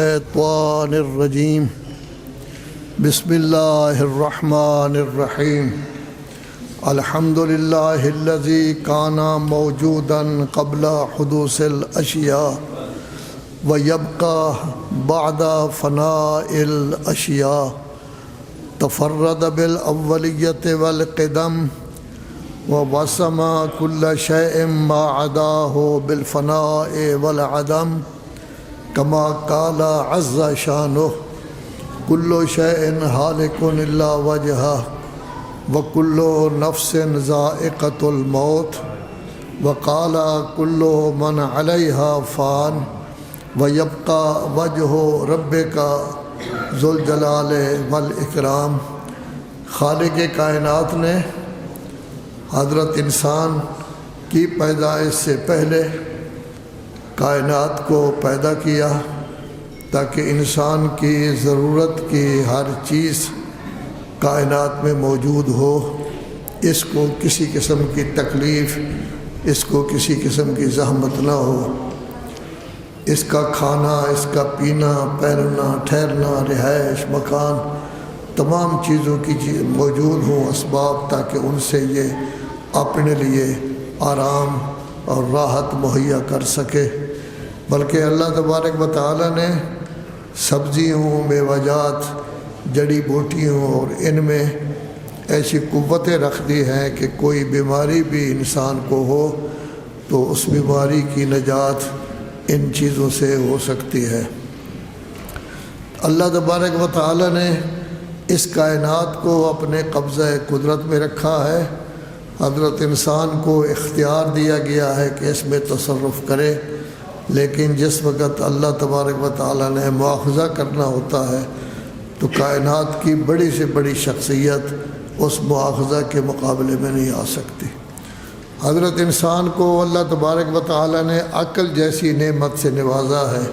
الشیطان الرجیم بسم اللہ الرحمن الرحیم الحمد للہ الذی کان موجودا قبل حدوث الاشیاء ویبقى بعد فناء الاشیاء تفرد بالاولیت والقدم ووسم كل شيء ما عداه بالفناء والعدم كما قال عز شانه كل شيء هالك إلا وجهه وكل نفس ذائقة الموت وقال كل من عليها فان ويبقى وجه ربك ذو الجلال والإكرام۔ خالق کائنات نے حضرت انسان کی پیدائش سے پہلے کائنات کو پیدا کیا تاکہ انسان کی ضرورت کی ہر چیز کائنات میں موجود ہو، اس کو کسی قسم کی تکلیف، اس کو کسی قسم کی زحمت نہ ہو، اس کا کھانا، اس کا پینا، پہننا، ٹھہرنا، رہائش، مکان، تمام چیزوں کی موجود ہوں اسباب، تاکہ ان سے یہ اپنے لیے آرام اور راحت مہیا کر سکے۔ بلکہ اللہ تبارک و تعالی نے سبزیوں، میوجات، جڑی بوٹیوں اور ان میں ایسی قوتیں رکھ دی ہیں کہ کوئی بیماری بھی انسان کو ہو تو اس بیماری کی نجات ان چیزوں سے ہو سکتی ہے۔ اللہ تبارک و تعالی نے اس کائنات کو اپنے قبضہ قدرت میں رکھا ہے۔ حضرت انسان کو اختیار دیا گیا ہے کہ اس میں تصرف کرے، لیکن جس وقت اللہ تبارک و تعالی نے مواخذہ کرنا ہوتا ہے تو کائنات کی بڑی سے بڑی شخصیت اس مواخذہ کے مقابلے میں نہیں آ سکتی۔ حضرت انسان کو اللہ تبارک و تعالی نے عقل جیسی نعمت سے نوازا ہے۔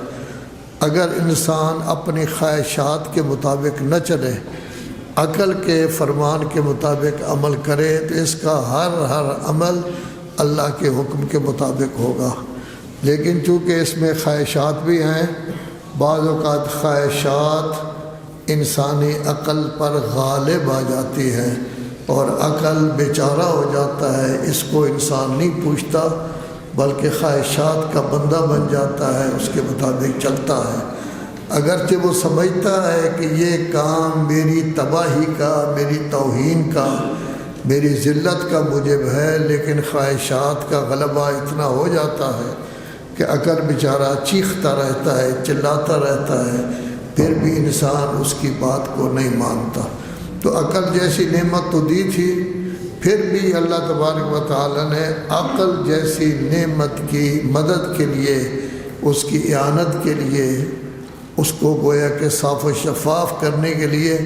اگر انسان اپنی خواہشات کے مطابق نہ چلے، عقل کے فرمان کے مطابق عمل کرے تو اس کا ہر عمل اللہ کے حکم کے مطابق ہوگا۔ لیکن چونکہ اس میں خواہشات بھی ہیں، بعض اوقات خواہشات انسانی عقل پر غالب آ جاتی ہے اور عقل بیچارہ ہو جاتا ہے، اس کو انسان نہیں پوچھتا بلکہ خواہشات کا بندہ بن جاتا ہے، اس کے مطابق چلتا ہے۔ اگرچہ وہ سمجھتا ہے کہ یہ کام میری تباہی کا، میری توہین کا، میری ذلت کا موجب ہے، لیکن خواہشات کا غلبہ اتنا ہو جاتا ہے کہ عقل بیچارہ چیختا رہتا ہے، چلاتا رہتا ہے، پھر بھی انسان اس کی بات کو نہیں مانتا۔ تو عقل جیسی نعمت تو دی تھی، پھر بھی اللہ تبارک و تعالی نے عقل جیسی نعمت کی مدد کے لیے، اس کی اعانت کے لیے، اس کو گویا کہ صاف و شفاف کرنے کے لیے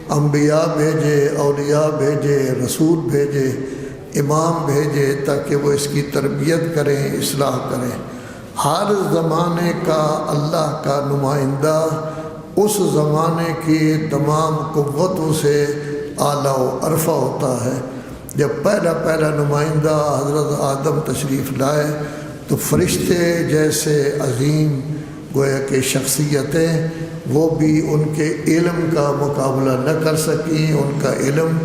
انبیاء بھیجے، اولیاء بھیجے، رسول بھیجے، امام بھیجے، تاکہ وہ اس کی تربیت کریں، اصلاح کریں۔ ہر زمانے کا اللہ کا نمائندہ اس زمانے کی تمام قوتوں سے اعلیٰ و ارفع ہوتا ہے۔ جب پہلا نمائندہ حضرت آدم تشریف لائے تو فرشتے جیسے عظیم گویا کہ شخصیتیں، وہ بھی ان کے علم کا مقابلہ نہ کر سکیں۔ ان کا علم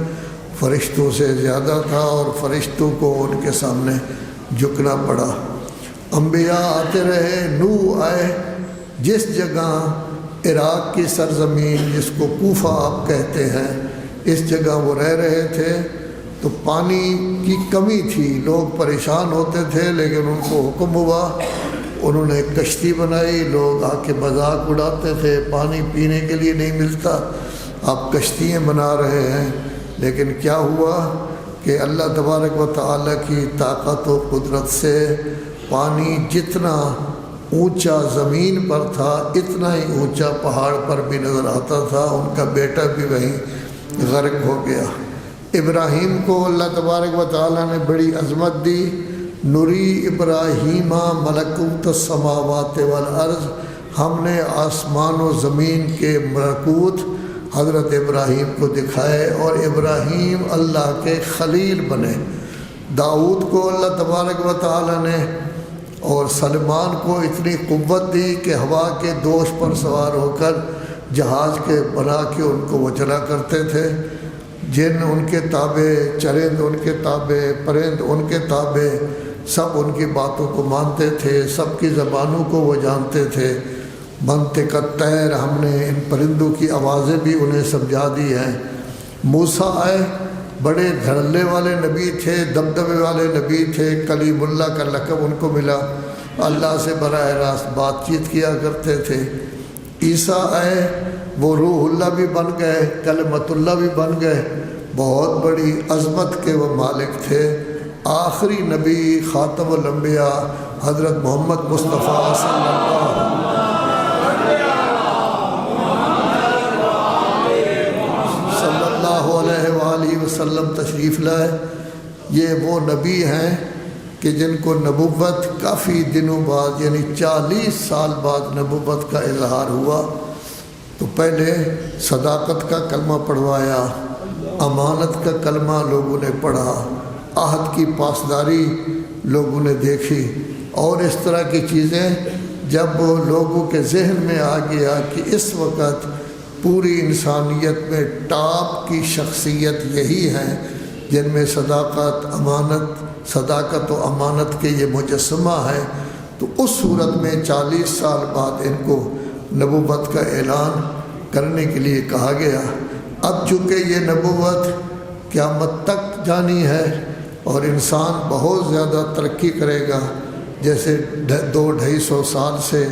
فرشتوں سے زیادہ تھا اور فرشتوں کو ان کے سامنے جھکنا پڑا۔ انبیاء آتے رہے، نوح آئے، جس جگہ عراق کی سرزمین جس کو کوفہ آپ کہتے ہیں، اس جگہ وہ رہ رہے تھے تو پانی کی کمی تھی، لوگ پریشان ہوتے تھے، لیکن ان کو حکم ہوا، انہوں نے ایک کشتی بنائی، لوگ آ کے مذاق اڑاتے تھے، پانی پینے کے لیے نہیں ملتا، آپ کشتیاں بنا رہے ہیں۔ لیکن کیا ہوا کہ اللہ تبارک و تعالیٰ کی طاقت و قدرت سے پانی جتنا اونچا زمین پر تھا اتنا ہی اونچا پہاڑ پر بھی نظر آتا تھا۔ ان کا بیٹا بھی وہیں غرق ہو گیا۔ ابراہیم کو اللہ تبارک و تعالیٰ نے بڑی عظمت دی، نری ابراہیم ملکوت السماوات والارض، ہم نے آسمان و زمین کے ملکوت حضرت ابراہیم کو دکھائے اور ابراہیم اللہ کے خلیل بنے۔ داؤد کو اللہ تبارک و تعالی نے اور سلمان کو اتنی قوت دی کہ ہوا کے دوش پر سوار ہو کر جہاز کے بنا کے ان کو وہ چلا کرتے تھے۔ جن ان کے تابع، چرند ان کے تابع، پرند ان کے تابع، سب ان کی باتوں کو مانتے تھے، سب کی زبانوں کو وہ جانتے تھے۔ منطق الطیر، ہم نے ان پرندوں کی آوازیں بھی انہیں سمجھا دی ہیں۔ موسیٰ آئے، بڑے دھڑلے والے نبی تھے، دبدبے والے نبی تھے، کلیم اللہ کا لقب ان کو ملا، اللہ سے براہ راست بات چیت کیا کرتے تھے۔ عیسیٰ آئے، وہ روح اللہ بھی بن گئے، کلمت اللہ بھی بن گئے، بہت بڑی عظمت کے وہ مالک تھے۔ آخری نبی خاتم الانبیاء حضرت محمد مصطفیٰ صلی اللہ علیہ وآلہ وسلم تشریف لائے۔ یہ وہ نبی ہیں کہ جن کو نبوت کافی دنوں بعد، یعنی 40 سال بعد نبوت کا اظہار ہوا۔ تو پہلے صداقت کا کلمہ پڑھوایا، امانت کا کلمہ لوگوں نے پڑھا، عہد کی پاسداری لوگوں نے دیکھی، اور اس طرح کی چیزیں جب لوگوں کے ذہن میں آ گیا کہ اس وقت پوری انسانیت میں ٹاپ کی شخصیت یہی ہیں جن میں صداقت و امانت کے یہ مجسمہ ہے، تو اس صورت میں 40 سال بعد ان کو نبوت کا اعلان کرنے کے لیے کہا گیا۔ اب چونکہ یہ نبوت قیامت تک جانی ہے اور انسان بہت زیادہ ترقی کرے گا، جیسے 200-250 سال سے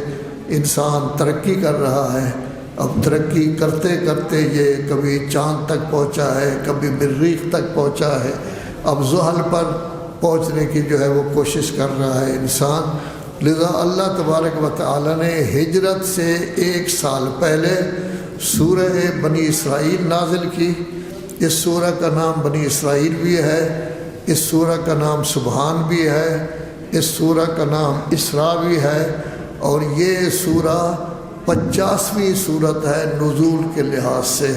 انسان ترقی کر رہا ہے، اب ترقی کرتے کرتے یہ کبھی چاند تک پہنچا ہے، کبھی مریخ تک پہنچا ہے، اب زحل پر پہنچنے کی جو ہے وہ کوشش کر رہا ہے انسان۔ لذا اللہ تبارک و تعالی نے ہجرت سے 1 سال پہلے سورہ بنی اسرائیل نازل کی۔ اس سورہ کا نام بنی اسرائیل بھی ہے، اس سورہ کا نام سبحان بھی ہے، اس سورہ کا نام اسراء بھی ہے، اور یہ سورہ 50ویں سورت ہے نزول کے لحاظ سے۔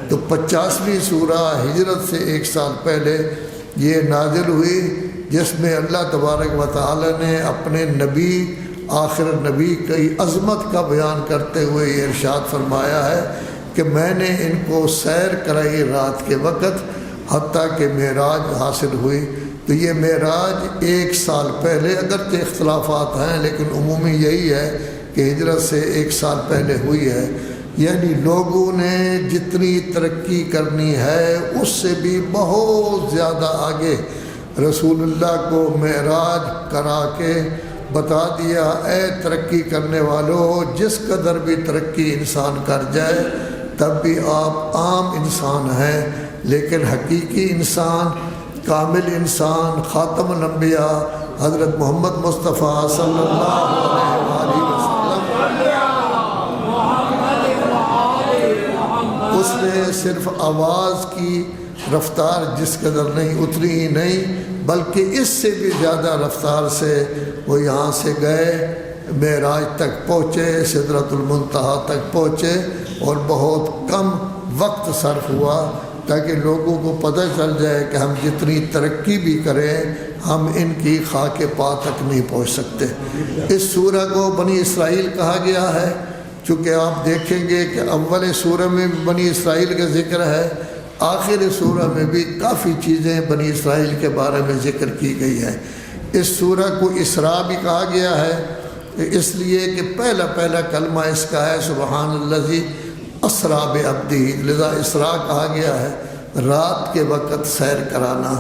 تو 50ویں سورہ ہجرت سے 1 سال پہلے یہ نازل ہوئی، جس میں اللہ تبارک و تعالی نے اپنے نبی، آخر نبی کی عظمت کا بیان کرتے ہوئے یہ ارشاد فرمایا ہے کہ میں نے ان کو سیر کرائی رات کے وقت حتیٰ کہ معراج حاصل ہوئی۔ تو یہ معراج 1 سال پہلے، اگرچہ اختلافات ہیں لیکن عمومی یہی ہے کہ ہجرت سے 1 سال پہلے ہوئی ہے۔ یعنی لوگوں نے جتنی ترقی کرنی ہے اس سے بھی بہت زیادہ آگے رسول اللہ کو معراج کرا کے بتا دیا، اے ترقی کرنے والوں، جس قدر بھی ترقی انسان کر جائے تب بھی آپ عام انسان ہیں، لیکن حقیقی انسان، کامل انسان، خاتم الانبیاء حضرت محمد مصطفیٰ صلی اللہ علیہ وآلہ وسلم، اس نے صرف آواز کی رفتار جس قدر نہیں، اتنی ہی نہیں بلکہ اس سے بھی زیادہ رفتار سے وہ یہاں سے گئے، معراج تک پہنچے، سدرۃ المنتہا تک پہنچے، اور بہت کم وقت صرف ہوا تاکہ لوگوں کو پتہ چل جائے کہ ہم جتنی ترقی بھی کریں ہم ان کی خاک پا تک نہیں پہنچ سکتے۔ اس سورہ کو بنی اسرائیل کہا گیا ہے، چونکہ آپ دیکھیں گے کہ اول سورہ میں بنی اسرائیل کا ذکر ہے، آخر سورہ میں بھی کافی چیزیں بنی اسرائیل کے بارے میں ذکر کی گئی ہے۔ اس سورہ کو اسراء بھی کہا گیا ہے اس لیے کہ پہلا کلمہ اس کا ہے سبحان الذی اسریٰ بعبدہ، لذا اسراء کہا گیا ہے، رات کے وقت سیر کرانا۔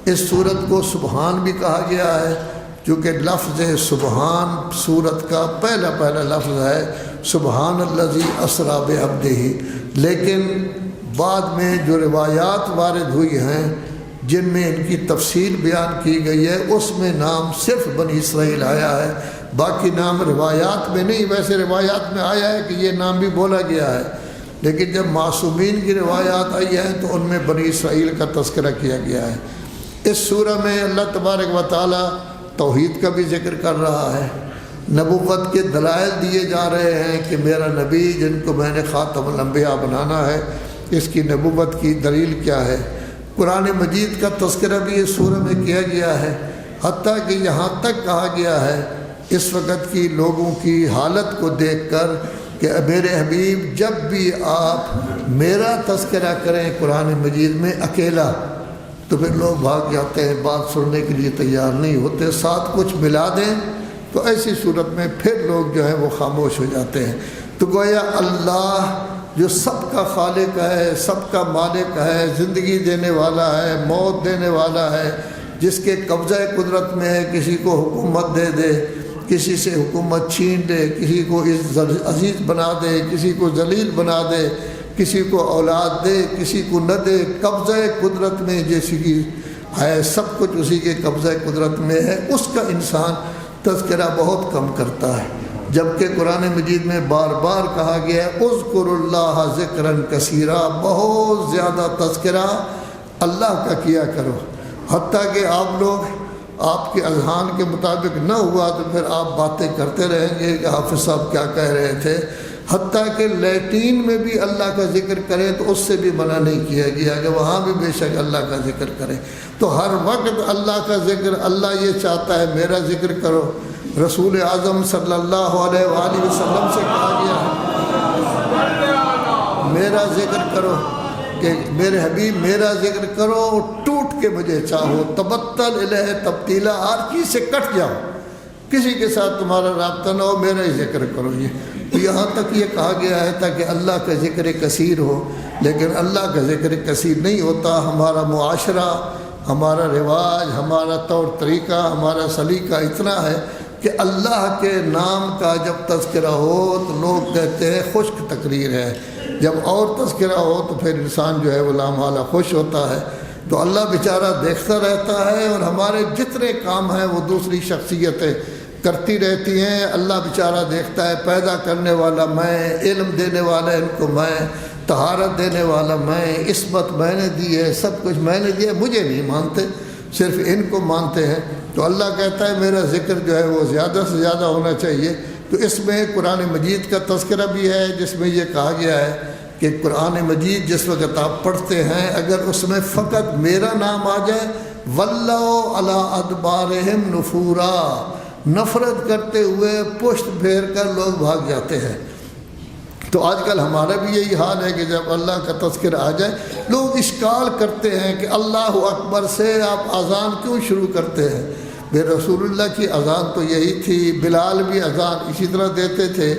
اس سورت کو سبحان بھی کہا گیا ہے چونکہ لفظ سبحان سورت کا پہلا لفظ ہے سبحان الذی اسریٰ بعبدہ، لیکن بعد میں جو روایات وارد ہوئی ہیں جن میں ان کی تفصیل بیان کی گئی ہے اس میں نام صرف بنی اسرائیل آیا ہے، باقی نام روایات میں نہیں۔ ویسے روایات میں آیا ہے کہ یہ نام بھی بولا گیا ہے، لیکن جب معصومین کی روایات آئی ہیں تو ان میں بنی اسرائیل کا تذکرہ کیا گیا ہے۔ اس سورہ میں اللہ تبارک و تعالی توحید کا بھی ذکر کر رہا ہے، نبوت کے دلائل دیے جا رہے ہیں کہ میرا نبی جن کو میں نے خاتم الانبیاء بنانا ہے اس کی نبوت کی دلیل کیا ہے۔ قرآن مجید کا تذکرہ بھی اس سورہ میں کیا گیا ہے، حتیٰ کہ یہاں تک کہا گیا ہے اس وقت کی لوگوں کی حالت کو دیکھ کر کہ میرے حبیب جب بھی آپ میرا تذکرہ کریں قرآن مجید میں اکیلا تو پھر لوگ بھاگ جاتے ہیں، بات سننے کے لیے تیار نہیں ہوتے، ساتھ کچھ ملا دیں تو ایسی صورت میں پھر لوگ جو ہے وہ خاموش ہو جاتے ہیں۔ تو گویا اللہ جو سب کا خالق ہے، سب کا مالک ہے، زندگی دینے والا ہے، موت دینے والا ہے، جس کے قبضہ قدرت میں ہے، کسی کو حکومت دے دے، کسی سے حکومت چھین دے، کسی کو عزیز بنا دے، کسی کو ذلیل بنا دے، کسی کو اولاد دے، کسی کو نہ دے، قبضہ قدرت میں جیسی کی ہے، سب کچھ اسی کے قبضہ قدرت میں ہے، اس کا انسان تذکرہ بہت کم کرتا ہے۔ جبکہ قرآن مجید میں بار بار کہا گیا ہے اذکر اللہ ذکرًا کثیرا، بہت زیادہ تذکرہ اللہ کا کیا کرو، حتیٰ کہ آپ لوگ آپ کے اذہان کے مطابق نہ ہوا تو پھر آپ باتیں کرتے رہیں گے کہ حافظ صاحب کیا کہہ رہے تھے، حتیٰ کہ لیٹین میں بھی اللہ کا ذکر کریں تو اس سے بھی منع نہیں کیا گیا کہ وہاں بھی بے شک اللہ کا ذکر کریں۔ تو ہر وقت اللہ کا ذکر، اللہ یہ چاہتا ہے میرا ذکر کرو۔ رسول اعظم صلی اللہ علیہ وآلہ وسلم سے کہا گیا ہے میرا ذکر کرو، کہ میرے حبیب میرا ذکر کرو اور ٹوٹ کے مجھے چاہو، تبتل الیہ تبتیلا، ہر چیز سے کٹ جاؤ، کسی کے ساتھ تمہارا رابطہ نہ ہو، میرا ہی ذکر کرو۔ یہ یہاں تک یہ کہا گیا ہے تاکہ اللہ کا ذکر کثیر ہو، لیکن اللہ کا ذکر کثیر نہیں ہوتا۔ ہمارا معاشرہ، ہمارا رواج، ہمارا طور طریقہ، ہمارا سلیقہ اتنا ہے کہ اللہ کے نام کا جب تذکرہ ہو تو لوگ کہتے ہیں خشک تقریر ہے، جب اور تذکرہ ہو تو پھر انسان جو ہے وہ لامحالہ خوش ہوتا ہے۔ تو اللہ بیچارہ دیکھتا رہتا ہے اور ہمارے جتنے کام ہیں وہ دوسری شخصیتیں کرتی رہتی ہیں، اللہ بیچارہ دیکھتا ہے پیدا کرنے والا میں، علم دینے والا ان کو میں، طہارت دینے والا میں، عصمت میں نے دی ہے، سب کچھ میں نے دیا، مجھے نہیں مانتے، صرف ان کو مانتے ہیں۔ تو اللہ کہتا ہے میرا ذکر جو ہے وہ زیادہ سے زیادہ ہونا چاہیے۔ تو اس میں قرآن مجید کا تذکرہ بھی ہے جس میں یہ کہا گیا ہے کہ قرآن مجید جس وقت آپ پڑھتے ہیں اگر اس میں فقط میرا نام آ جائے وَلَّوْا عَلَىٰ أَدْبَارِهِمْ نُفُورًا، نفرت کرتے ہوئے پشت پھیر کر لوگ بھاگ جاتے ہیں۔ تو آج کل ہمارا بھی یہی حال ہے کہ جب اللہ کا تذکرہ آ جائے لوگ اشکال کرتے ہیں کہ اللہ اکبر سے آپ اذان کیوں شروع کرتے ہیں؟ بے رسول اللہ کی اذان تو یہی تھی، بلال بھی اذان اسی طرح دیتے تھے۔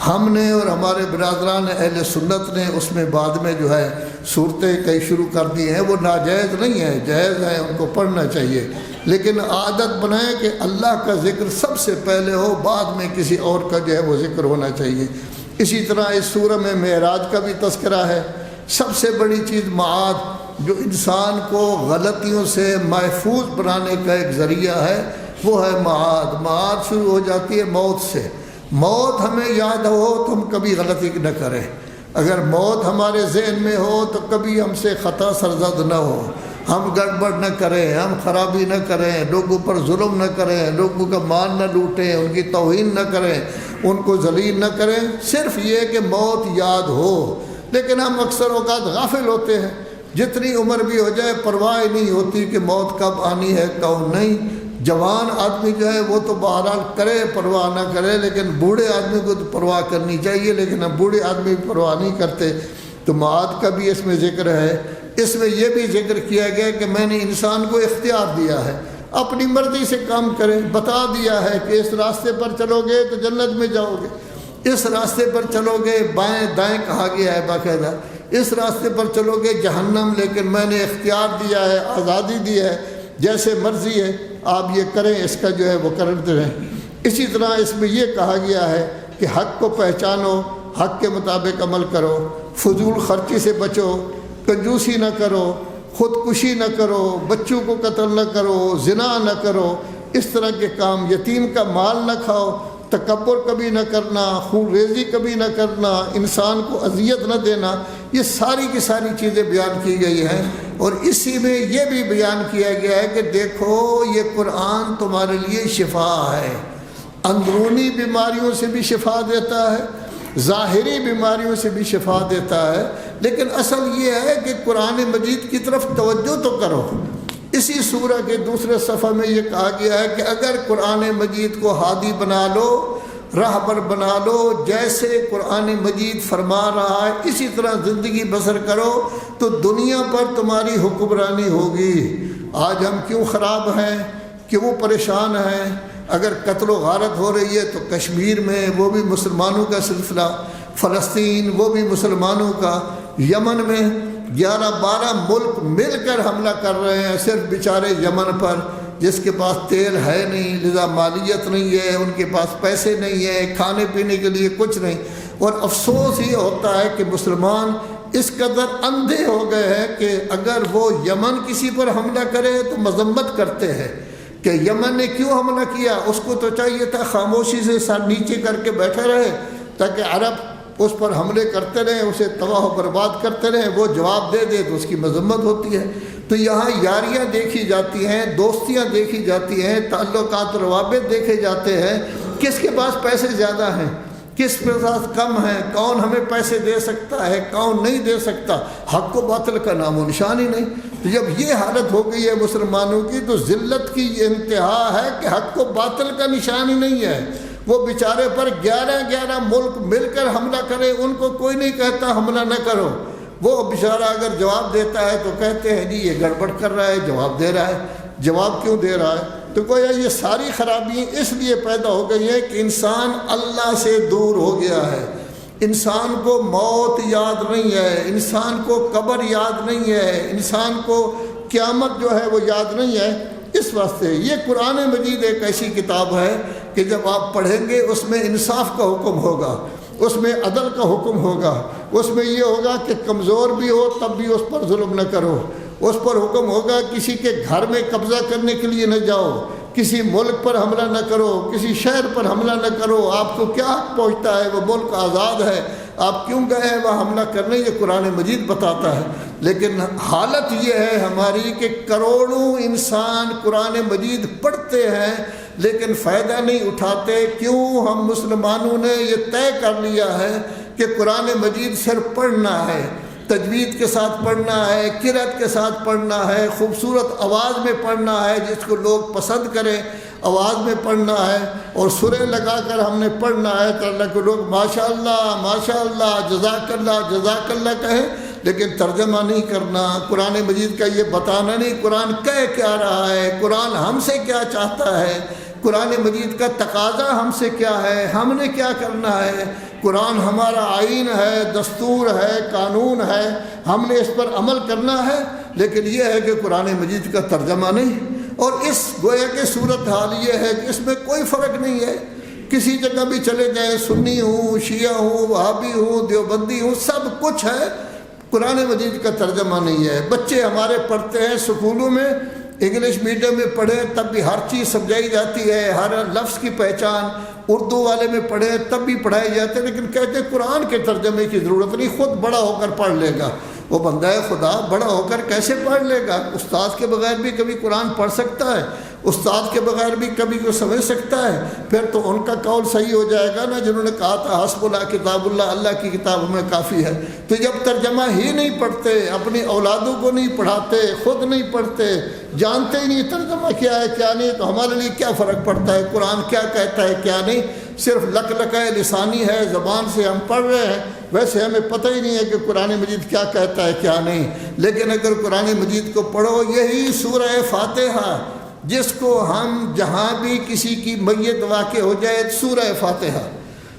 ہم نے اور ہمارے برادران اہل سنت نے اس میں بعد میں جو ہے صورتیں کئی شروع کر دی ہیں، وہ ناجائز نہیں ہیں، جائز ہیں، ان کو پڑھنا چاہیے، لیکن عادت بنائیں کہ اللہ کا ذکر سب سے پہلے ہو، بعد میں کسی اور کا جو ہے وہ ذکر ہونا چاہیے۔ اسی طرح اس سورہ میں معراج کا بھی تذکرہ ہے۔ سب سے بڑی چیز معاد جو انسان کو غلطیوں سے محفوظ بنانے کا ایک ذریعہ ہے وہ ہے معاد۔ معاد شروع ہو جاتی ہے موت سے۔ موت ہمیں یاد ہو تو ہم کبھی غلطی نہ کریں، اگر موت ہمارے ذہن میں ہو تو کبھی ہم سے خطا سرزد نہ ہو، ہم گڑبڑ نہ کریں، ہم خرابی نہ کریں، لوگوں پر ظلم نہ کریں، لوگوں کا مال نہ لوٹیں، ان کی توہین نہ کریں، ان کو ذلیل نہ کریں، صرف یہ کہ موت یاد ہو۔ لیکن ہم اکثر اوقات غافل ہوتے ہیں، جتنی عمر بھی ہو جائے پرواہ نہیں ہوتی کہ موت کب آنی ہے کب نہیں۔ جوان آدمی جو ہے وہ تو بہرحال کرے پرواہ نہ کرے، لیکن بوڑھے آدمی کو تو پرواہ کرنی چاہیے، لیکن ہم بوڑھے آدمی پرواہ نہیں کرتے۔ تو معاد کا بھی اس میں ذکر ہے۔ اس میں یہ بھی ذکر کیا گیا کہ میں نے انسان کو اختیار دیا ہے، اپنی مرضی سے کام کرے، بتا دیا ہے کہ اس راستے پر چلو گے تو جنت میں جاؤ گے، اس راستے پر چلو گے، بائیں دائیں کہا گیا ہے باقاعدہ، اس راستے پر چلو گے جہنم، لیکن میں نے اختیار دیا ہے، آزادی دی ہے، جیسے مرضی ہے آپ یہ کریں، اس کا جو ہے وہ کرتے رہیں۔ اسی طرح اس میں یہ کہا گیا ہے کہ حق کو پہچانو، حق کے مطابق عمل کرو، فضول خرچی سے بچو، کنجوسی نہ کرو، خودکشی نہ کرو، بچوں کو قتل نہ کرو، زنا نہ کرو، اس طرح کے کام، یتیم کا مال نہ کھاؤ، تکبر کبھی نہ کرنا، خون ریزی کبھی نہ کرنا، انسان کو اذیت نہ دینا، یہ ساری کی ساری چیزیں بیان کی گئی ہیں۔ اور اسی میں یہ بھی بیان کیا گیا ہے کہ دیکھو یہ قرآن تمہارے لیے شفا ہے، اندرونی بیماریوں سے بھی شفا دیتا ہے، ظاہری بیماریوں سے بھی شفا دیتا ہے، لیکن اصل یہ ہے کہ قرآن مجید کی طرف توجہ تو کرو، اسی سورہ کے دوسرے صفحہ میں یہ کہا گیا ہے کہ اگر قرآن مجید کو ہادی بنا لو، راہبر بنا لو، جیسے قرآن مجید فرما رہا ہے اسی طرح زندگی بسر کرو تو دنیا پر تمہاری حکمرانی ہوگی۔ آج ہم کیوں خراب ہیں، کیوں پریشان ہیں؟ اگر قتل و غارت ہو رہی ہے تو کشمیر میں وہ بھی مسلمانوں کا سلسلہ، فلسطین وہ بھی مسلمانوں کا، یمن میں 11-12 ملک مل کر حملہ کر رہے ہیں صرف بیچارے یمن پر، جس کے پاس تیل ہے نہیں، لذا مالیت نہیں ہے، ان کے پاس پیسے نہیں ہے، کھانے پینے کے لیے کچھ نہیں۔ اور افسوس یہ ہوتا ہے کہ مسلمان اس قدر اندھے ہو گئے ہیں کہ اگر وہ یمن کسی پر حملہ کرے تو مذمت کرتے ہیں کہ یمن نے کیوں حملہ کیا، اس کو تو چاہیے تھا خاموشی سے سر نیچے کر کے بیٹھا رہے تاکہ عرب اس پر حملے کرتے رہیں، اسے تباہ و برباد کرتے رہیں، وہ جواب دے دے تو اس کی مذمت ہوتی ہے۔ تو یہاں یاریاں دیکھی جاتی ہیں، دوستیاں دیکھی جاتی ہیں، تعلقات روابط دیکھے جاتے ہیں، کس کے پاس پیسے زیادہ ہیں، کس کے پاس کم ہیں، کون ہمیں پیسے دے سکتا ہے، کون نہیں دے سکتا، حق و باطل کا نام و نشان ہی نہیں۔ تو جب یہ حالت ہو گئی ہے مسلمانوں کی تو ذلت کی یہ انتہا ہے کہ حق و باطل کا نشان ہی نہیں ہے۔ وہ بیچارے پر 11 ملک مل کر حملہ کرے، ان کو کوئی نہیں کہتا حملہ نہ کرو، وہ بیچارہ اگر جواب دیتا ہے تو کہتے ہیں جی یہ گڑبڑ کر رہا ہے، جواب دے رہا ہے۔ جواب کیوں دے رہا ہے؟ تو گویا یہ ساری خرابیاں اس لیے پیدا ہو گئی ہیں کہ انسان اللہ سے دور ہو گیا ہے، انسان کو موت یاد نہیں ہے، انسان کو قبر یاد نہیں ہے، انسان کو قیامت جو ہے وہ یاد نہیں ہے۔ اس واسطے یہ قرآن مجید ایک ایسی کتاب ہے کہ جب آپ پڑھیں گے اس میں انصاف کا حکم ہوگا، اس میں عدل کا حکم ہوگا، اس میں یہ ہوگا کہ کمزور بھی ہو تب بھی اس پر ظلم نہ کرو، اس پر حکم ہوگا کسی کے گھر میں قبضہ کرنے کے لیے نہ جاؤ، کسی ملک پر حملہ نہ کرو، کسی شہر پر حملہ نہ کرو، آپ کو کیا حق پہنچتا ہے، وہ ملک آزاد ہے، آپ کیوں گئے ہیں وہاں حملہ کرنے، یہ قرآن مجید بتاتا ہے۔ لیکن حالت یہ ہے ہماری کہ کروڑوں انسان قرآن مجید پڑھتے ہیں لیکن فائدہ نہیں اٹھاتے۔ کیوں؟ ہم مسلمانوں نے یہ طے کر لیا ہے کہ قرآن مجید صرف پڑھنا ہے، تجوید کے ساتھ پڑھنا ہے، قرأت کے ساتھ پڑھنا ہے، خوبصورت آواز میں پڑھنا ہے جس کو لوگ پسند کریں، آواز میں پڑھنا ہے، اور سریں لگا کر ہم نے پڑھنا ہے تو اللہ کے لوگ ماشاء اللہ جزاک اللہ کہیں، لیکن ترجمہ نہیں کرنا، قرآن مجید کا یہ بتانا نہیں قرآن کہہ کیا رہا ہے، قرآن ہم سے کیا چاہتا ہے، قرآن مجید کا تقاضا ہم سے کیا ہے، ہم نے کیا کرنا ہے۔ قرآن ہمارا آئین ہے، دستور ہے، قانون ہے، ہم نے اس پر عمل کرنا ہے، لیکن یہ ہے کہ قرآن مجید کا ترجمہ نہیں۔ اور اس گویا کہ صورتحال یہ ہے کہ اس میں کوئی فرق نہیں ہے، کسی جگہ بھی چلے جائیں، سنی ہوں، شیعہ ہوں، وہابی ہوں، دیوبندی ہوں، سب کچھ ہے، قرآن مجید کا ترجمہ نہیں ہے۔ بچے ہمارے پڑھتے ہیں اسکولوں میں، انگلش میڈیم میں پڑھیں تب بھی ہر چیز سمجھائی جاتی ہے، ہر لفظ کی پہچان، اردو والے میں پڑھیں تب بھی پڑھائے جاتے ہیں، لیکن کہتے ہیں قرآن کے ترجمے کی ضرورت نہیں، خود بڑا ہو کر پڑھ لے گا۔ وہ بندہ خدا بڑا ہو کر کیسے پڑھ لے گا؟ استاد کے بغیر بھی کبھی قرآن پڑھ سکتا ہے، استاد کے بغیر بھی کبھی کوئی سمجھ سکتا ہے؟ پھر تو ان کا قول صحیح ہو جائے گا نا جنہوں نے کہا تھا حسب اللہ کتاب اللہ، اللہ کی کتاب ہمیں کافی ہے۔ تو جب ترجمہ ہی نہیں پڑھتے، اپنی اولادوں کو نہیں پڑھاتے، خود نہیں پڑھتے، جانتے ہی نہیں ترجمہ کیا ہے کیا نہیں، تو ہمارے لیے کیا فرق پڑتا ہے قرآن کیا کہتا ہے کیا نہیں؟ صرف لک لسانی ہے، زبان سے ہم پڑھ رہے ہیں، ویسے ہمیں پتہ ہی نہیں ہے کہ قرآن مجید کیا کہتا ہے کیا نہیں۔ لیکن اگر قرآن مجید کو پڑھو، یہی سورہ فاتحہ جس کو ہم جہاں بھی کسی کی میت واقع ہو جائے سورہ فاتحہ،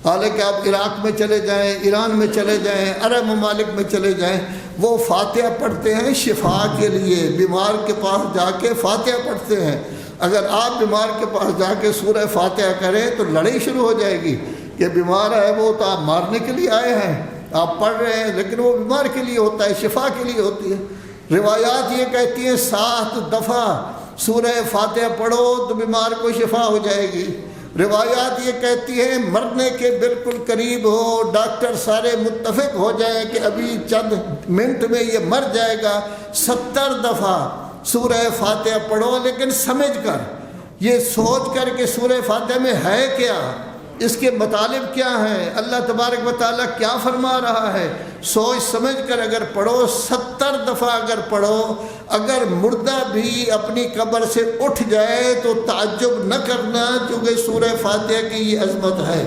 حالانکہ آپ عراق میں چلے جائیں، ایران میں چلے جائیں، عرب ممالک میں چلے جائیں، وہ فاتحہ پڑھتے ہیں شفا کے لیے، بیمار کے پاس جا کے فاتحہ پڑھتے ہیں۔ اگر آپ بیمار کے پاس جا کے سورہ فاتحہ کریں تو لڑائی شروع ہو جائے گی کہ بیمار ہے وہ تو آپ مارنے کے لیے آئے ہیں، آپ پڑھ رہے ہیں، لیکن وہ بیمار کے لیے ہوتا ہے، شفا کے لیے ہوتی ہے۔ روایات یہ کہتی ہیں 7 دفعہ سورہ فاتحہ پڑھو تو بیمار کو شفا ہو جائے گی۔ روایات یہ کہتی ہیں مرنے کے بالکل قریب ہو، ڈاکٹر سارے متفق ہو جائیں کہ ابھی چند منٹ میں یہ مر جائے گا، 70 دفعہ سورہ فاتحہ پڑھو، لیکن سمجھ کر، یہ سوچ کر کہ سورہ فاتحہ میں ہے کیا، اس کے مطالب کیا ہیں، اللہ تبارک و تعالیٰ کیا فرما رہا ہے، سوچ سمجھ کر اگر پڑھو، 70 دفعہ اگر پڑھو، اگر مردہ بھی اپنی قبر سے اٹھ جائے تو تعجب نہ کرنا، کیونکہ سورہ فاتحہ کی یہ عظمت ہے۔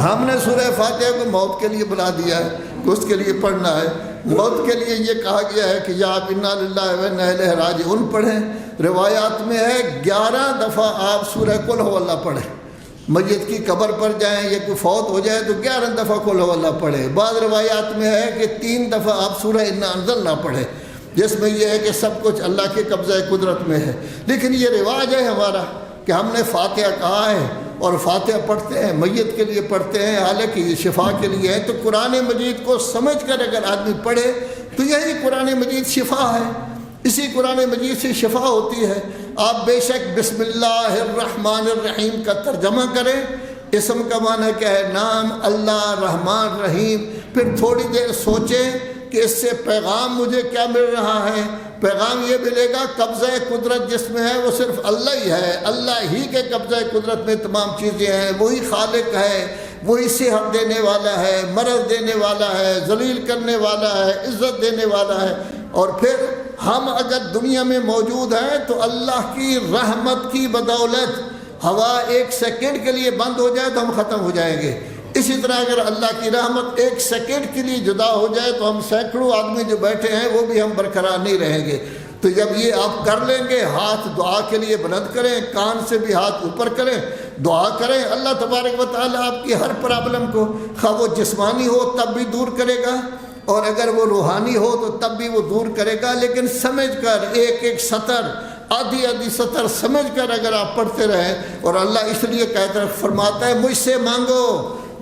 ہم نے سورہ فاتحہ کو موت کے لیے بنا دیا ہے کہ اس کے لیے پڑھنا ہے۔ موت کے لیے یہ کہا گیا ہے کہ یا آپ انا للہ و انا الیہ راجعون پڑھیں۔ روایات میں ہے 11 دفعہ آپ سورہ قل هو اللہ پڑھیں۔ میت کی قبر پر جائیں یا کوئی فوت ہو جائے تو 11 دفعہ قل هو اللہ پڑھیں۔ بعض روایات میں ہے کہ 3 دفعہ آپ سورہ انا انزلنا پڑھیں، جس میں یہ ہے کہ سب کچھ اللہ کے قبضہ قدرت میں ہے۔ لیکن یہ رواج ہے ہمارا کہ ہم نے فاتحہ کہا ہے اور فاتحہ پڑھتے ہیں، میت کے لیے پڑھتے ہیں، حالانکہ یہ شفا کے لیے ہے۔ تو قرآن مجید کو سمجھ کر اگر آدمی پڑھے تو یہی قرآن مجید شفا ہے، اسی قرآن مجید سے شفا ہوتی ہے۔ آپ بے شک بسم اللہ الرحمن الرحیم کا ترجمہ کریں۔ اسم کا معنی کیا ہے؟ نام اللہ رحمان رحیم۔ پھر تھوڑی دیر سوچیں کہ اس سے پیغام مجھے کیا مل رہا ہے۔ پیغام یہ ملے گا قبضہ قدرت جس میں ہے وہ صرف اللہ ہی ہے، اللہ ہی کے قبضہ قدرت میں تمام چیزیں ہیں، وہی خالق ہے، وہی صحت دینے والا ہے، مرض دینے والا ہے، ذلیل کرنے والا ہے، عزت دینے والا ہے۔ اور پھر ہم اگر دنیا میں موجود ہیں تو اللہ کی رحمت کی بدولت ہوا 1 سیکنڈ کے لیے بند ہو جائے تو ہم ختم ہو جائیں گے۔ اسی طرح اگر اللہ کی رحمت 1 سیکنڈ کے لیے جدا ہو جائے تو ہم سینکڑوں آدمی جو بیٹھے ہیں وہ بھی ہم برقرار نہیں رہیں گے۔ تو جب یہ آپ کر لیں گے، ہاتھ دعا کے لیے بلند کریں، کان سے بھی ہاتھ اوپر کریں، دعا کریں، اللہ تبارک و تعالیٰ آپ کی ہر پرابلم کو، خواہ وہ جسمانی ہو تب بھی دور کرے گا، اور اگر وہ روحانی ہو تو تب بھی وہ دور کرے گا۔ لیکن سمجھ کر ایک ایک سطر، آدھی آدھی سطر سمجھ کر اگر آپ پڑھتے رہیں، اور اللہ اس لیے کہتا ہے، فرماتا ہے مجھ سے مانگو،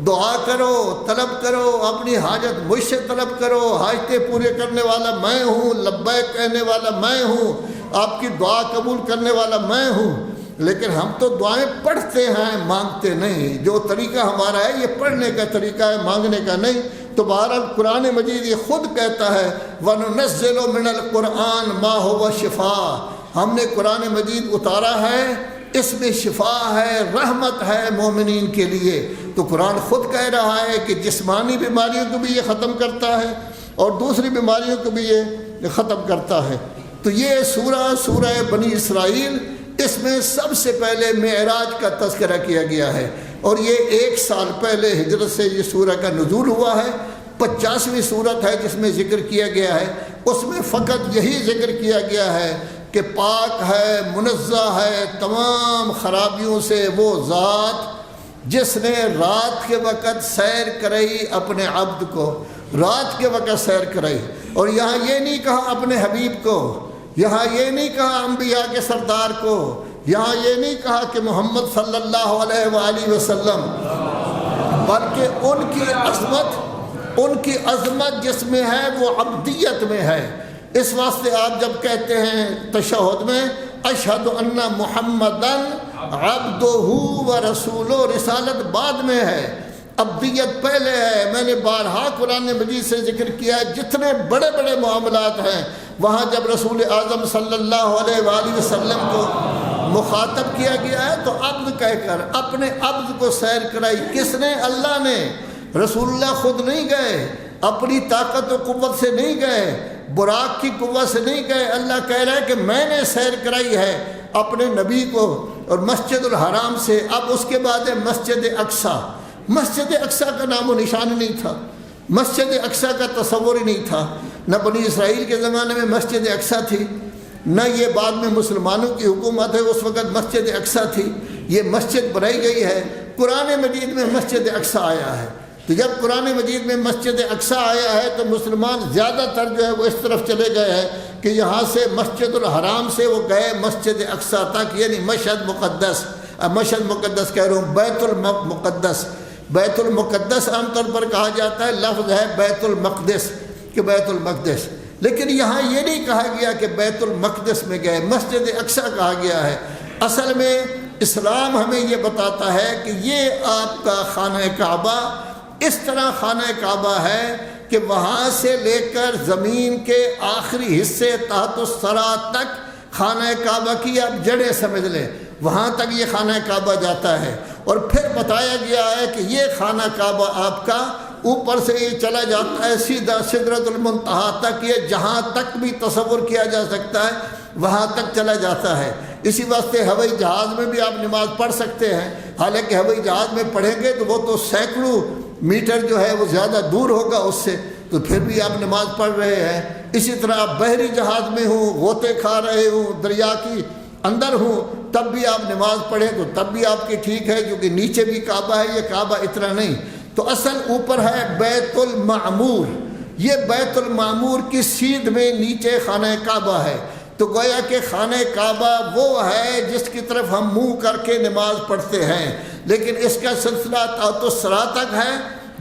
دعا کرو، طلب کرو، اپنی حاجت مجھ سے طلب کرو، حاجتیں پورے کرنے والا میں ہوں، لبیک کہنے والا میں ہوں، آپ کی دعا قبول کرنے والا میں ہوں۔ لیکن ہم تو دعائیں پڑھتے ہیں، مانگتے نہیں۔ جو طریقہ ہمارا ہے یہ پڑھنے کا طریقہ ہے، مانگنے کا نہیں۔ تو بہرحال قرآن مجید یہ خود کہتا ہے وَنُنَزِّلُ مِنَ الْقُرْآنِ مَا هُوَ شِفَاءٌ، ہم نے قرآن مجید اتارا ہے، اس میں شفا ہے، رحمت ہے مومنین کے لیے۔ تو قرآن خود کہہ رہا ہے کہ جسمانی بیماریوں کو بھی یہ ختم کرتا ہے اور دوسری بیماریوں کو بھی یہ ختم کرتا ہے۔ تو یہ سورہ بنی اسرائیل، اس میں سب سے پہلے معراج کا تذکرہ کیا گیا ہے، اور یہ 1 سال پہلے ہجرت سے یہ سورہ کا نزول ہوا ہے۔ 50ویں سورت ہے جس میں ذکر کیا گیا ہے، اس میں فقط یہی ذکر کیا گیا ہے کہ پاک ہے، منزہ ہے تمام خرابیوں سے وہ ذات جس نے رات کے وقت سیر کرائی اپنے عبد کو، رات کے وقت سیر کرائی۔ اور یہاں یہ نہیں کہا اپنے حبیب کو، یہاں یہ نہیں کہا انبیاء کے سردار کو، یہاں یہ نہیں کہا کہ محمد صلی اللہ علیہ وآلہ وسلم، بلکہ ان کی عظمت جس میں ہے وہ عبدیت میں ہے۔ اس واسطے آپ جب کہتے ہیں تشہد میں اشہد ان محمدن عبدہ و رسولہ، رسالت بعد میں ہے، عبدیت پہلے ہے۔ میں نے بارہا قرآن مجید سے ذکر کیا ہے، جتنے بڑے بڑے معاملات ہیں وہاں جب رسول اعظم صلی اللہ علیہ وآلہ وسلم کو مخاطب کیا گیا ہے تو عبد کہہ کر اپنے عبد کو سیر کرائی۔ کس نے؟ اللہ نے۔ رسول اللہ خود نہیں گئے، اپنی طاقت و قوت سے نہیں گئے، براق کی قوت سے نہیں گئے۔ اللہ کہہ رہا ہے کہ میں نے سیر کرائی ہے اپنے نبی کو، اور مسجد الحرام سے۔ اب اس کے بعد ہے مسجد اقصیٰ۔ مسجد اقصیٰ کا نام و نشان نہیں تھا، مسجد اقصیٰ کا تصور ہی نہیں تھا، نہ بنی اسرائیل کے زمانے میں مسجد اقصیٰ تھی، نہ یہ بعد میں مسلمانوں کی حکومت ہے اس وقت مسجد اقصیٰ تھی۔ یہ مسجد بنائی گئی ہے، قرآن مجید میں مسجد اقصیٰ آیا ہے۔ تو جب قرآن مجید میں مسجد اقصیٰ آیا ہے تو مسلمان زیادہ تر جو ہے وہ اس طرف چلے گئے ہیں کہ یہاں سے مسجد الحرام سے وہ گئے مسجد اقصیٰ تک، یعنی مشہد مقدس، مشہد مقدس کہہ رہا ہوں، بیت المقدس۔ بیت المقدس عام طور پر کہا جاتا ہے، لفظ ہے بیت المقدس کہ بیت المقدس، لیکن یہاں یہ نہیں کہا گیا کہ بیت المقدس میں گئے، مسجد اقصیٰ کہا گیا ہے۔ اصل میں اسلام ہمیں یہ بتاتا ہے کہ یہ آپ کا خانہ کعبہ اس طرح خانہ کعبہ ہے کہ وہاں سے لے کر زمین کے آخری حصے تحت الثری تک خانہ کعبہ کی آپ جڑیں سمجھ لیں، وہاں تک یہ خانہ کعبہ جاتا ہے۔ اور پھر بتایا گیا ہے کہ یہ خانہ کعبہ آپ کا اوپر سے یہ چلا جاتا ہے سیدھا سدرۃ المنتہا تک، یہ جہاں تک بھی تصور کیا جا سکتا ہے وہاں تک چلا جاتا ہے۔ اسی واسطے ہوائی جہاز میں بھی آپ نماز پڑھ سکتے ہیں، حالانکہ ہوائی جہاز میں پڑھیں گے تو وہ تو سینکڑوں میٹر جو ہے وہ زیادہ دور ہوگا اس سے، تو پھر بھی آپ نماز پڑھ رہے ہیں۔ اسی طرح آپ بحری جہاز میں ہوں، غوطے کھا رہے ہوں، دریا کی اندر ہوں، تب بھی آپ نماز پڑھیں تو تب بھی آپ کی ٹھیک ہے، کیونکہ نیچے بھی کعبہ ہے، یہ کعبہ اتنا نہیں۔ تو اصل اوپر ہے بیت المعمور، یہ بیت المعمور کی سیدھ میں نیچے خانہ کعبہ ہے۔ تو گویا کہ خانہ کعبہ وہ ہے جس کی طرف ہم منہ کر کے نماز پڑھتے ہیں، لیکن اس کا سلسلہ تعت الثری تک ہے،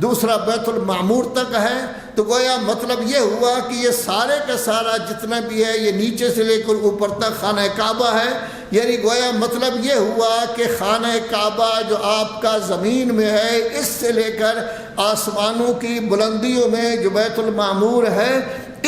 دوسرا بیت المعمور تک ہے۔ تو گویا مطلب یہ ہوا کہ یہ سارے کا سارا جتنا بھی ہے یہ نیچے سے لے کر اوپر تک خانہ کعبہ ہے، یعنی گویا مطلب یہ ہوا کہ خانہ کعبہ جو آپ کا زمین میں ہے، اس سے لے کر آسمانوں کی بلندیوں میں جو بیت المعمور ہے،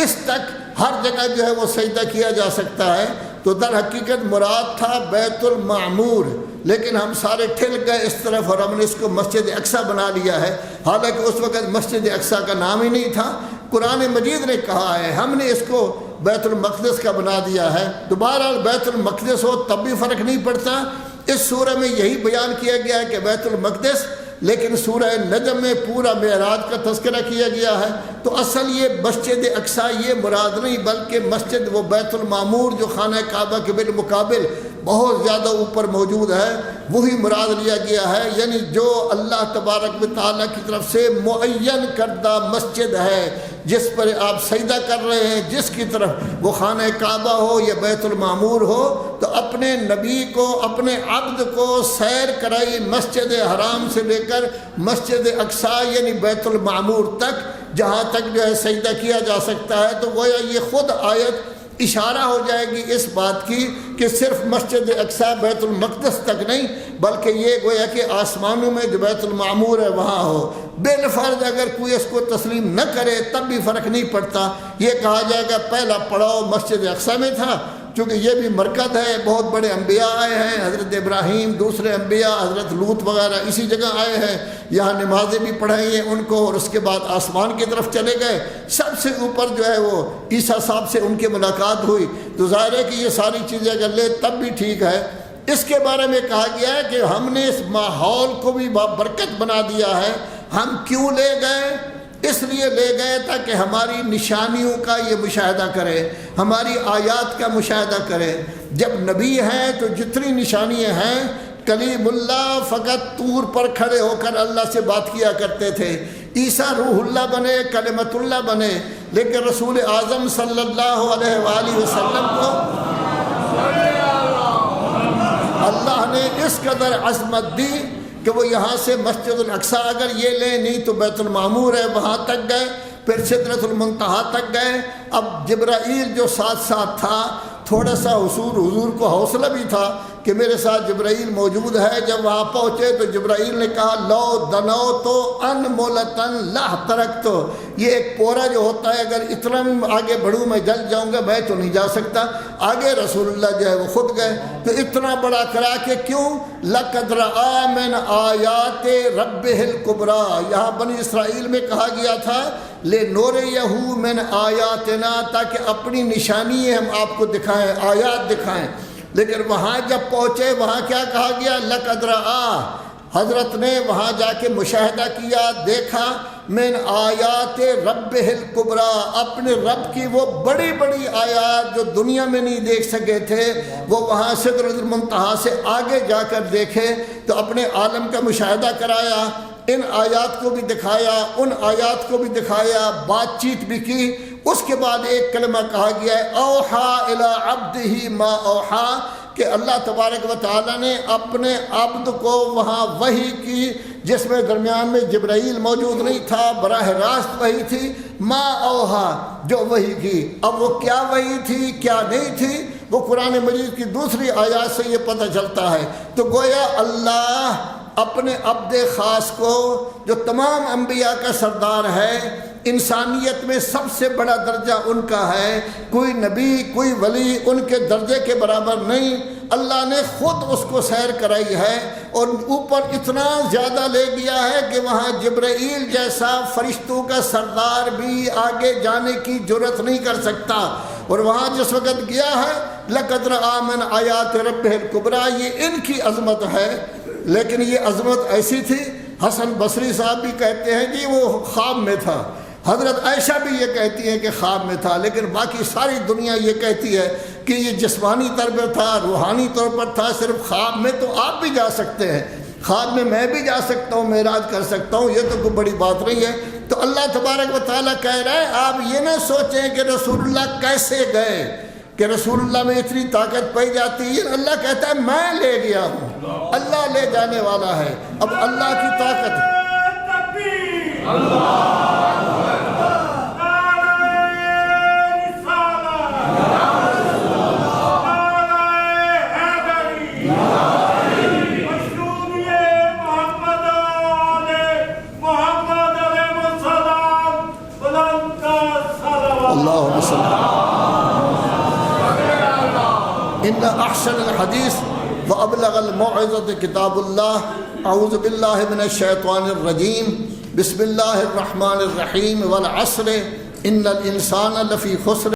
اس تک ہر جگہ جو ہے وہ سجدہ کیا جا سکتا ہے۔ تو در حقیقت مراد تھا بیت المعمور، لیکن ہم سارے ٹھل گئے اس طرف اور ہم نے اس کو مسجد اقصی بنا لیا ہے، حالانکہ اس وقت مسجد اقصی کا نام ہی نہیں تھا۔ قرآن مجید نے کہا ہے، ہم نے اس کو بیت المقدس کا بنا دیا ہے۔ تو بہرحال بیت المقدس ہو تب بھی فرق نہیں پڑتا۔ اس سورہ میں یہی بیان کیا گیا ہے کہ بیت المقدس، لیکن سورہ نجم میں پورا معراج کا تذکرہ کیا گیا ہے۔ تو اصل یہ مسجد اقصی یہ مراد نہیں، بلکہ مسجد وہ بیت المعمور جو خانہ کعبہ کے بالمقابل بہت زیادہ اوپر موجود ہے، وہی مراد لیا گیا ہے، یعنی جو اللہ تبارک و تعالیٰ کی طرف سے معین کردہ مسجد ہے جس پر آپ سجدہ کر رہے ہیں، جس کی طرف وہ خانہ کعبہ ہو یا بیت المعمور ہو، تو اپنے نبی کو، اپنے عبد کو سیر کرائی مسجد حرام سے لے کر مسجد اقصی یعنی بیت المعمور تک، جہاں تک جو ہے سجدہ کیا جا سکتا ہے۔ تو گویا یہ خود آیت اشارہ ہو جائے گی اس بات کی کہ صرف مسجد اقصی بیت المقدس تک نہیں، بلکہ یہ گویا کہ آسمانوں میں جو بیت المعمور ہے وہاں ہو۔ بالفرض اگر کوئی اس کو تسلیم نہ کرے تب بھی فرق نہیں پڑتا، یہ کہا جائے گا پہلا پڑاؤ مسجد اقصی میں تھا، چونکہ یہ بھی مرکز ہے، بہت بڑے انبیاء آئے ہیں، حضرت ابراہیم، دوسرے انبیاء، حضرت لوط وغیرہ اسی جگہ آئے ہیں، یہاں نمازیں بھی پڑھائی ہیں ان کو، اور اس کے بعد آسمان کی طرف چلے گئے۔ سب سے اوپر جو ہے وہ عیسیٰ صاحب سے ان کی ملاقات ہوئی۔ تو ظاہر ہے کہ یہ ساری چیزیں اگر لے تب بھی ٹھیک ہے۔ اس کے بارے میں کہا گیا ہے کہ ہم نے اس ماحول کو بھی برکت بنا دیا ہے۔ ہم کیوں لے گئے؟ اس لیے لے گئے تاکہ ہماری نشانیوں کا یہ مشاہدہ کرے، ہماری آیات کا مشاہدہ کرے۔ جب نبی ہیں تو جتنی نشانیاں ہیں، کلیم اللہ فقط طور پر کھڑے ہو کر اللہ سے بات کیا کرتے تھے، عیسیٰ روح اللہ بنے، کلمت اللہ بنے، لیکن رسول اعظم صلی اللہ علیہ وآلہ وسلم کو اللہ نے اس قدر عظمت دی کہ وہ یہاں سے مسجد الاقصی اگر یہ لیں، نہیں تو بیت المعمور ہے وہاں تک گئے، پھر سدرۃ المنتہا تک گئے۔ اب جبرائیل جو ساتھ ساتھ تھا، تھوڑا سا حضور کو حوصلہ بھی تھا کہ میرے ساتھ جبرائیل موجود ہے۔ جب وہاں پہنچے تو جبرائیل نے کہا لو دنو تو ان مولتن لا ترک، تو یہ ایک پورا جو ہوتا ہے اگر اتنا آگے بڑھوں میں جل جاؤں گا، میں تو نہیں جا سکتا۔ آگے رسول اللہ جو ہے وہ خود گئے، تو اتنا بڑا کرا کے کیوں؟ لقد رأى من آیات ربہ الکبریٰ، یہاں بنی اسرائیل میں کہا گیا تھا لنُرِیَہُ مِنْ آیاتنا، تاکہ اپنی نشانی ہم آپ کو دکھائیں، آیات دکھائیں۔ لیکن وہاں جب پہنچے وہاں کیا کہا گیا؟ لقد رأى، حضرت نے وہاں جا کے مشاہدہ کیا، دیکھا، من آیات ربہ الکبریٰ، اپنے رب کی وہ بڑی بڑی آیات جو دنیا میں نہیں دیکھ سکے تھے، وہ وہاں سدرۃ المنتہا سے آگے جا کر دیکھے، تو اپنے عالم کا مشاہدہ کرایا، ان آیات کو بھی دکھایا، ان آیات کو بھی دکھایا، بات چیت بھی کی۔ اس کے بعد ایک کلمہ کہا گیا ہے اوحا الی عبدہ ما اوحا، کہ اللہ تبارک و تعالیٰ نے اپنے عبد کو وہاں وحی کی، جس میں درمیان میں جبرائیل موجود نہیں تھا، براہ راست وحی تھی، ما اوحا، جو وحی کی۔ اب وہ کیا وحی تھی کیا نہیں تھی، وہ قرآن مجید کی دوسری آیات سے یہ پتہ چلتا ہے۔ تو گویا اللہ اپنے عبد خاص کو، جو تمام انبیاء کا سردار ہے، انسانیت میں سب سے بڑا درجہ ان کا ہے، کوئی نبی کوئی ولی ان کے درجے کے برابر نہیں۔ اللہ نے خود اس کو سیر کرائی ہے اور اوپر اتنا زیادہ لے گیا ہے کہ وہاں جبرائیل جیسا فرشتوں کا سردار بھی آگے جانے کی جرت نہیں کر سکتا۔ اور وہاں جس وقت گیا ہے لَقَدْ رَأَىٰ مِنْ آیَاتِ رَبِّهِ الْكُبْرَىٰ، یہ ان کی عظمت ہے، لیکن یہ عظمت ایسی تھی، حسن بصری صاحب بھی کہتے ہیں کہ وہ خواب میں تھا، حضرت عائشہ بھی یہ کہتی ہیں کہ خواب میں تھا، لیکن باقی ساری دنیا یہ کہتی ہے کہ یہ جسمانی طور پر تھا، روحانی طور پر تھا۔ صرف خواب میں تو آپ بھی جا سکتے ہیں، خواب میں بھی جا سکتا ہوں، معراج کر سکتا ہوں، یہ تو کوئی بڑی بات نہیں ہے۔ تو اللہ تبارک و تعالیٰ کہہ رہا ہے آپ یہ نہ سوچیں کہ رسول اللہ کیسے گئے، کہ رسول اللہ میں اتنی طاقت پائی جاتی ہے۔ اللہ کہتا ہے میں لے گیا ہوں، اللہ لے جانے والا ہے۔ اب اللہ کی طاقت اللہم صلی ان احسن الحدیث وابلغ الموعظۃ کتاب اللہ۔ اعوذ باللہ من الشیطان الرجیم، بسم اللہ الرحمن الرحیم، والعصر ان الانسان لفی خسر۔